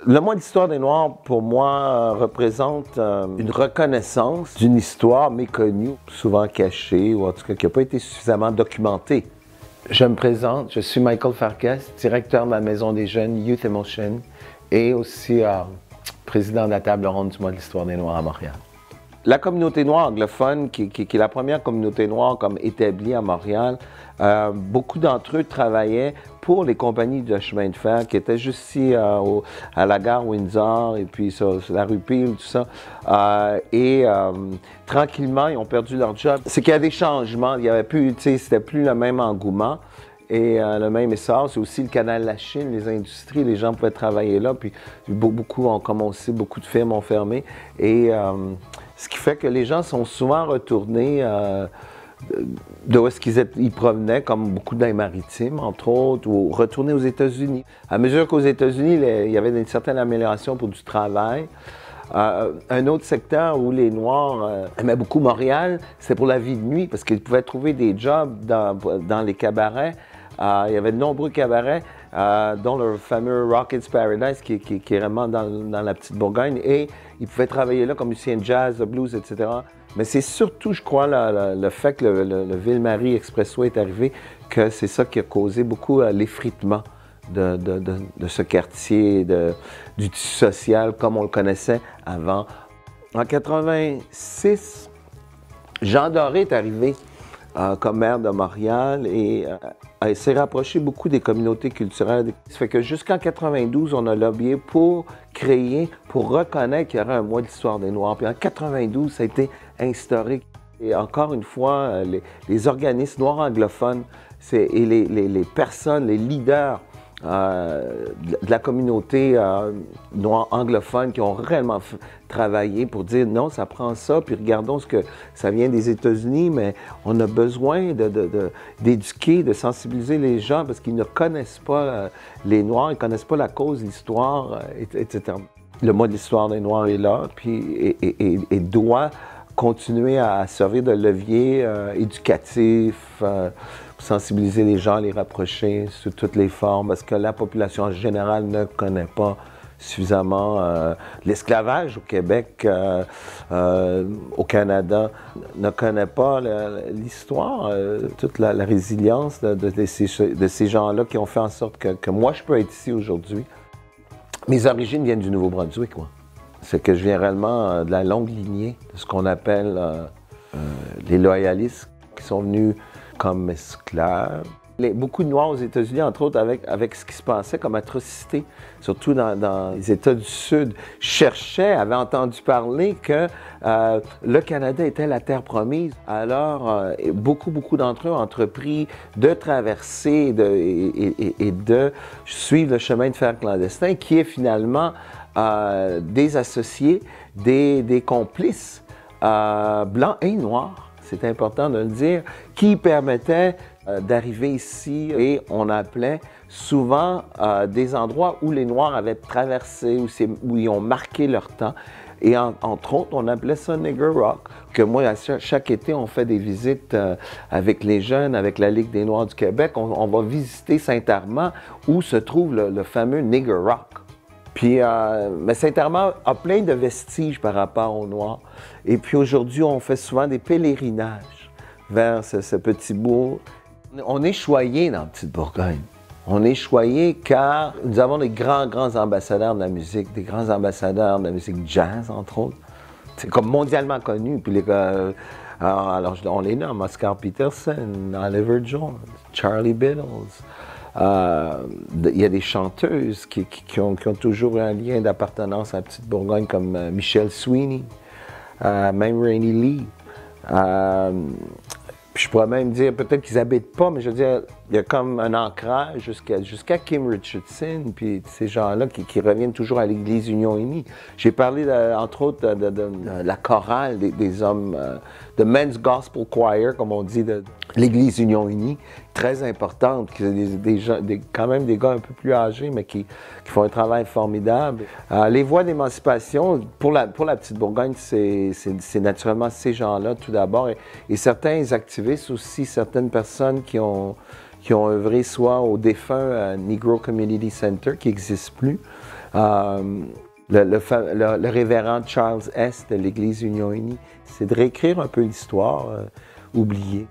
Le mois d'histoire des Noirs, pour moi, représente une reconnaissance d'une histoire méconnue, souvent cachée, ou en tout cas qui n'a pas été suffisamment documentée. Je me présente, je suis Michael Farkas, directeur de la Maison des Jeunes Youth Emotion et aussi président de la table ronde du mois de l'histoire des Noirs à Montréal. La communauté noire anglophone, qui est la première communauté noire comme établie à Montréal, beaucoup d'entre eux travaillaient pour les compagnies de chemin de fer qui étaient juste ici à la gare Windsor et puis sur la rue Peel, tout ça. Tranquillement, ils ont perdu leur job. C'est qu'il y a des changements, il y avait plus, tu sais, c'était plus le même engouement. Et le même essor, c'est aussi le canal de la Chine, les industries, les gens pouvaient travailler là, puis beaucoup ont commencé, beaucoup de firmes ont fermé. Et ce qui fait que les gens sont souvent retournés de où est-ce qu'ils provenaient, comme beaucoup dans les maritimes, entre autres, ou retournés aux États-Unis. À mesure qu'aux États-Unis, il y avait une certaine amélioration pour du travail. Un autre secteur où les Noirs aimaient beaucoup Montréal, c'était pour la vie de nuit, parce qu'ils pouvaient trouver des jobs dans les cabarets. Il y avait de nombreux cabarets, dont le fameux Rockets Paradise, qui est vraiment dans la petite Bourgogne, et ils pouvaient travailler là comme musiciens de jazz, de blues, etc. Mais c'est surtout, je crois, le fait que le Ville-Marie Expressway est arrivé, que c'est ça qui a causé beaucoup l'effritement de ce quartier, du tissu social comme on le connaissait avant. En 86, Jean Doré est arrivé comme maire de Montréal et s'est rapproché beaucoup des communautés culturelles. Ça fait que jusqu'en 92, on a lobbyé pour reconnaître qu'il y aurait un mois d'histoire des Noirs. Puis en 92, ça a été instauré. Et encore une fois, les organismes noirs anglophones et les personnes, les leaders de la communauté noire anglophone qui ont réellement travaillé pour dire non, ça prend ça, puis regardons ce que ça vient des États-Unis, mais on a besoin d'éduquer, de sensibiliser les gens parce qu'ils ne connaissent pas les Noirs, ils ne connaissent pas la cause, l'histoire, etc. Le mois de l'histoire des Noirs est là, puis et doit continuer à servir de levier éducatif, pour sensibiliser les gens, les rapprocher sous toutes les formes, parce que la population en général ne connaît pas suffisamment l'esclavage au Québec, au Canada, ne connaît pas l'histoire, toute la résilience de ces gens-là qui ont fait en sorte que moi, je peux être ici aujourd'hui. Mes origines viennent du Nouveau-Brunswick, moi. C'est que je viens réellement de la longue lignée de ce qu'on appelle les loyalistes qui sont venus comme esclaves. Beaucoup de Noirs aux États-Unis, entre autres, avec ce qui se passait comme atrocité, surtout dans les États du Sud, avaient entendu parler que le Canada était la terre promise. Alors, beaucoup d'entre eux ont entrepris de traverser et de suivre le chemin de fer clandestin, qui est finalement des associés, des complices blancs et noirs, c'est important de le dire, qui permettaient d'arriver ici et on appelait souvent des endroits où les Noirs avaient traversé, où ils ont marqué leur temps. Et entre autres, on appelait ça Nigger Rock, que moi, chaque été, on fait des visites avec les jeunes, avec la Ligue des Noirs du Québec. On va visiter Saint-Armand, où se trouve le fameux Nigger Rock. Puis, mais Saint-Armand a plein de vestiges par rapport aux Noirs. Et puis aujourd'hui, on fait souvent des pèlerinages vers ce petit bourg. On est choyé dans la petite Bourgogne. On est choyé car nous avons des grands ambassadeurs de la musique, des grands ambassadeurs de la musique jazz, entre autres. C'est comme mondialement connu. Puis alors, on les nomme, Oscar Peterson, Oliver Jones, Charlie Biddles. Il y a des chanteuses qui ont toujours un lien d'appartenance à la petite Bourgogne, comme Michelle Sweeney, même Rainey Lee. Puis je pourrais même dire, peut-être qu'ils n'habitent pas, mais je veux dire, il y a comme un ancrage jusqu'à Kim Richardson, puis ces gens-là qui reviennent toujours à l'Église Union Unie. J'ai parlé, entre autres, de la chorale des hommes, de Men's Gospel Choir, comme on dit, de l'Église Union Unie, très importante, quand même des gars un peu plus âgés, mais qui font un travail formidable. Les voix d'émancipation, pour la petite Bourgogne, c'est naturellement ces gens-là, tout d'abord, et certains activistes aussi, certaines personnes qui ont œuvré soit au défunt Negro Community Center, qui n'existe plus, Le révérend Charles S. de l'Église Union Unie, c'est de réécrire un peu l'histoire oubliée.